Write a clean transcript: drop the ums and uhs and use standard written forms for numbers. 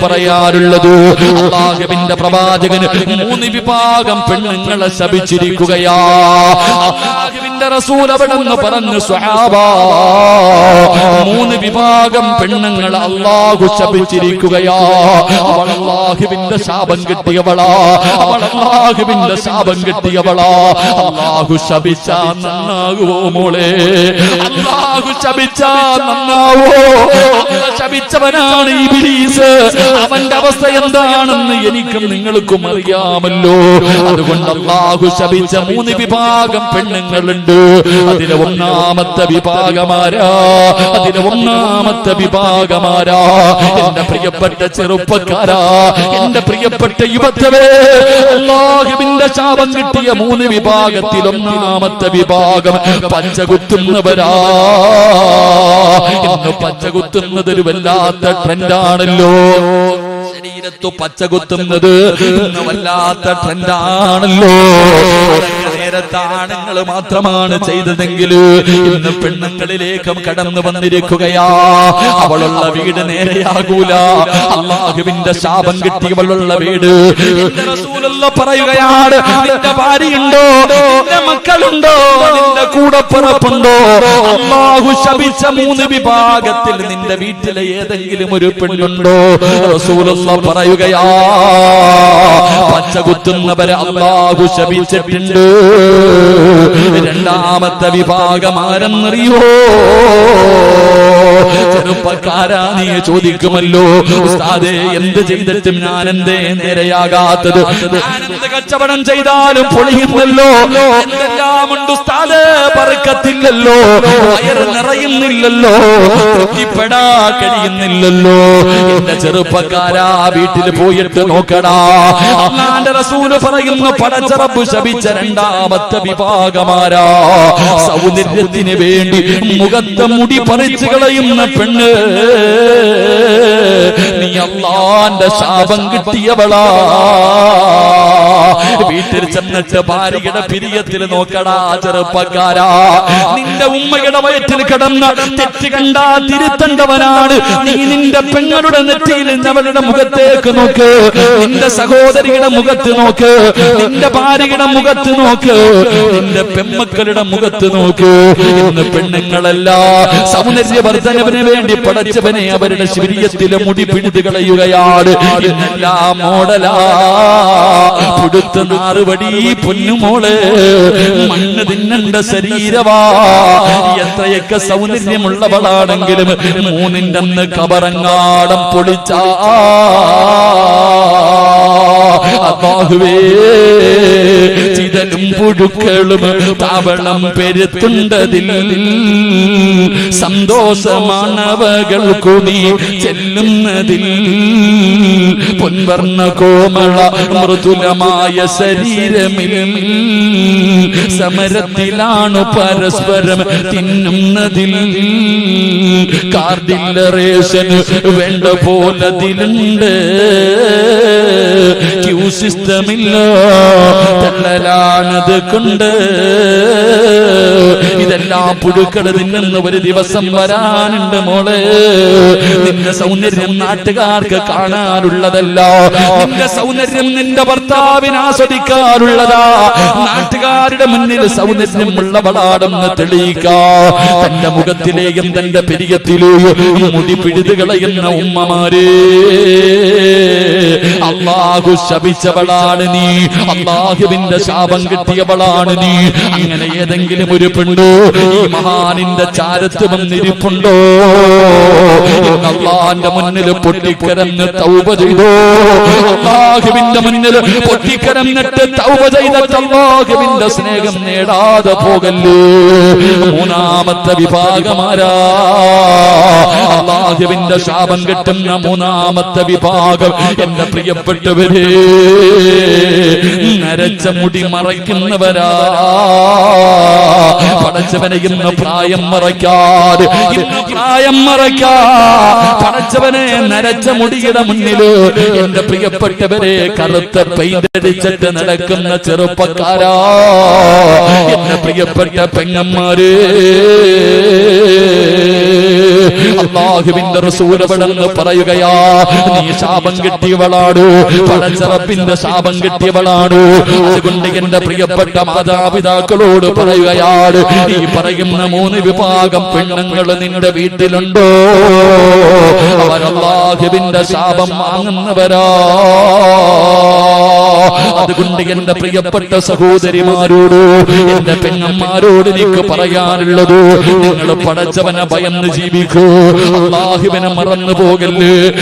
പറയാറുള്ളത്. അല്ലാഹുവിന്റെ പ്രവാചകന് 3 വിഭാഗം പെണ്ണുങ്ങളെ ശപിച്ചിരിക്കുകയാ. അല്ലാഹുവിന്റെ റസൂൽ അവിടെന്ന് പറഞ്ഞു, സ്വഹാബാ 3 വിഭാഗം പെണ്ണുങ്ങളെ അല്ലാഹു ശപിച്ചിരിക്കുകയാ. അവൾ അല്ലാഹുവിന്റെ ശാപം കിട്ടിയവളാ, അവൾ അല്ലാഹുവിന്റെ ശാപം കിട്ടിയവളാ. അല്ലാഹു ശപിച്ചാ നന്നാകുവോ മോളെ? അല്ലാഹു ശപിച്ചാ നന്നാവോ? ശപിച്ചവനാണ് ഇബ്ലീസ്. അവന്റെ അവസ്ഥ എന്താണെന്ന് എനിക്കും നിങ്ങൾക്കും അറിയാമല്ലോ. അതുകൊണ്ട് അല്ലാഹു ശപിച്ച 3 വിഭാഗം പെണ്ണുങ്ങളുണ്ട്. അതിലെ ഒന്നാമത്തെ വിഭാഗമാരാ? എന്റെ പ്രിയപ്പെട്ട ചെറുപ്പക്കാരാ, എന്റെ പ്രിയപ്പെട്ട യുവത്വേ, അല്ലാഹുവിന്റെ ശാപം കിട്ടിയ 3 വിഭാഗത്തിൽ ഒന്നാമത്തെ വിഭാഗം പച്ചകുത്തുന്നവരാ. ഇന്ന് പച്ചകുത്തുന്നത് ഒരു വല്ലാത്ത ട്രെൻഡാണല്ലോ. ശരീരത്തു പച്ചകുത്തുന്നത് ഇന്ന് വല്ലാത്ത ട്രെൻഡാണല്ലോ. നേരത്തെ ആണുങ്ങൾ മാത്രമാണ് ചെയ്തതെങ്കിൽ ഇന്ന് പെണ്ണുങ്ങളിലേക്കും കടന്നു വന്നിരിക്കുകയാ. അവളുള്ള വീട് നേരെയാകൂല. അല്ലാഹുവിന്റെ ശാപം കിട്ടിയവളുള്ള വീട്. റസൂലുള്ളാഹി പറയുകയാണ്, നിന്റെ ഭാര്യയുണ്ടോ, നിന്റെ മക്കളുണ്ടോ, നിന്റെ കൂടപ്പിറപ്പുണ്ടോ? അല്ലാഹു ശപിച്ച 3 വിഭാഗത്തിൽ നിന്റെ വീട്ടിലെ ഏതെങ്കിലും ഒരു പെണ്ണുണ്ടോ? റസൂലുള്ളാഹി പറയുകയാ, പച്ചകുത്തുന്നവരെ അല്ലാഹു ശപിച്ചിട്ടുണ്ട്. രണ്ടാമത്തെ വിഭാഗം ആരെന്നറിയോ? ചെറുപ്പക്കാരാ, നീ ചോദിക്കുമല്ലോ, ഉസ്താദേ എന്ത് ചെയ്തിട്ടും ഞാൻ എന്തേ നേരെയാകാത്തത്? ഞാനെന്ത് കച്ചവടം ചെയ്താലും പൊളിയുന്നല്ലോ, എന്തെല്ലാം ഉണ്ട് ഉസ്താദേ, ബർക്കത്തില്ലല്ലോ, വയറ് നിറയുന്നില്ലല്ലോ, തൃപ്തിപ്പെടാ കഴിയുന്നില്ലല്ലോ. എന്റെ ചെറുപ്പക്കാരാ, വീട്ടിൽ പോയിട്ട് നോക്കടാ. അല്ലാഹുവിന്റെ റസൂല് പറയുന്നു, പടച്ചറബ് ശപിച്ച രണ്ടാമത്തെ വിഭാഗമാരാ? സൗന്ദര്യത്തിന് വേണ്ടി മുഖത്തെ മുടി പറിച്ചു കളയുന്ന പെണ്ണ്. നീ അല്ലാഹുവിന്റെ ശാപം കിട്ടിയവളാ. വീട്ടിൽ ചെന്നിട്ട് ഭാര്യയുടെ പിരിയത്തിൽ നോക്കടാ ചെറുപ്പക്കാരാ. നിന്റെ ഉമ്മയുടെ വയറ്റിൽ കിടന്ന തെറ്റ് കണ്ടാ തിരുത്തേണ്ടവനാണ് നീ. നിന്റെ പെങ്ങളുടെ നെറ്റിയിൽ അവളുടെ മുഖത്തേക്ക് നോക്ക്, നിന്റെ സഹോദരിയുടെ മുഖത്ത് നോക്ക്, നിന്റെ ഭാര്യയുടെ മുഖത്ത് നോക്ക്, നിന്റെ പെമ്മക്കളുടെ മുഖത്ത് നോക്ക്. ഇന്ന് പെണ്ണുങ്ങളല്ല സൗന്ദര്യവർദ്ധനവിന് വേണ്ടി പടച്ചവനെ അവരുടെ ശരീരത്തിലെ മുടി പിടിതു കളയുകയാണ്. ഇന്നെല്ലാം മോഡലാ, പുടുത്ത നാറുവടി പൊന്നുമോള്, മണ്ണ് തിന്നണ്ട ശരീരവാ. എത്രയൊക്കെ സൗന്ദര്യമുള്ളവളാണെങ്കിലും 3ന്റെ അന്ന് കബറങ്ങാടം പൊളിച്ചാ അല്ലാഹുവേ, ചിതലും പുഴുക്കളും താവളം പെരുത്തുണ്ടതിൽ സന്തോഷമാണവകൾക്കു നീ ചെല്ലുന്നതിൽ. പൊൻവർണ്ണ കോമള മൃദുലമായ ശരീരമിൽ സമരത്തിലാണ് പരസ്പരം തിന്നുന്നതിൽ. കാർഡില്ലറേഷന് വേണ്ട പോലതിലുണ്ട്, ക്യൂ സിസ്റ്റമില്ല, തള്ളലാണത് കൊണ്ട്. ഇതെല്ലാം പുഴുക്കൾ തിന്നുന്ന ഒരു ദിവസം വരാനുണ്ട് മോളെ. നിന്റെ സൗന്ദര്യം നാട്ടുകാർക്ക് കാണാനുള്ളതല്ല, നിന്റെ സൗന്ദര്യം നിന്റെ ഭർത്താവിന് ആസ്വദിക്കാനുള്ളതാ. നാട്ടുകാരുടെ മുന്നിൽ സൗന്ദര്യമുള്ളവളാണെന്ന് തെളിയിക്കാ. തന്റെ മുഖത്തിലെയും തന്റെ പെരിയത്തിലെയും മുടി പിഴുതു കളയുന്ന ഉമ്മമാരെ, അല്ലാഹു ശപിച്ചവളാണ് നീ, അല്ലാഹുവിന്റെ ശാപം കിട്ടിയവളാണ് നീ. അങ്ങനെ ഏതെങ്കിലും ഒരു പെണ്ണു ഈ മഹാനിന്റെ ചാരത്ത് വന്നിരിപ്പുണ്ടോ? അല്ലാഹുവിന്റെ മുന്നിൽ പൊട്ടിക്കരന്ന് തൗബ ചെയ്തോ? അല്ലാഹുവിന്റെ മുന്നിൽ പൊട്ടിക്കരന്നിട്ട് തൗബ ചെയ്തിട്ട് അല്ലാഹുവിന്റെ സ്നേഹം നേടാതെ പോകല്ലേ. മൂന്നാമത്തെ വിഭാഗമാരാ? അല്ലാഹുവിന്റെ ശാപം കിട്ടുന്ന മൂന്നാമത്തെ വിഭാഗം. എന്റെ പ്രിയപ്പെട്ടവർ, പ്രിയപ്പെട്ടവരെ, നരച്ച മുടി മറയ്ക്കുന്നവരാ. പടച്ചവനെ ഇന്ന് പ്രായം മറയ്ക്കാതെ, ഇന്ന് പ്രായം മറയ്ക്കാ പടച്ചവനെ നരച്ച മുടിയുടെ മുന്നില് എന്റെ പ്രിയപ്പെട്ടവരെ കറുത്ത പെയിന്റടിച്ചിട്ട് നടക്കുന്ന ചെറുപ്പക്കാരാ, എന്റെ പ്രിയപ്പെട്ട പെങ്ങന്മാര്, അല്ലാഹുവിന്റെ റസൂൽ അവിടെന്ന് പറയുകയാ, നീ ശാപം കിട്ടിയവളാണ്, പടച്ചറപ്പിന്റെ ശാപം കിട്ടിയവളാണ്. അതുകൊണ്ട് എന്റെ പ്രിയപ്പെട്ട മാതാപിതാക്കളോട് പറയുകയാണ്, ഈ പറയുന്ന 3 വിഭാഗം പെണ്ണുങ്ങൾ നിന്റെ വീട്ടിലുണ്ടോ? അവർ അല്ലാഹുവിന്റെ ശാപം വാങ്ങുന്നവരാ. അതുകൊണ്ട് എന്റെ പ്രിയപ്പെട്ട സഹോദരിമാരോട്, എന്റെ പെങ്ങന്മാരോട് എനിക്ക് പറയാനുള്ളത്, നിങ്ങൾ പടച്ചവനെ ഭയന്ന് ജീവിക്കൂ, അല്ലാഹുവിനെ മറന്നു പോകല്ലേ.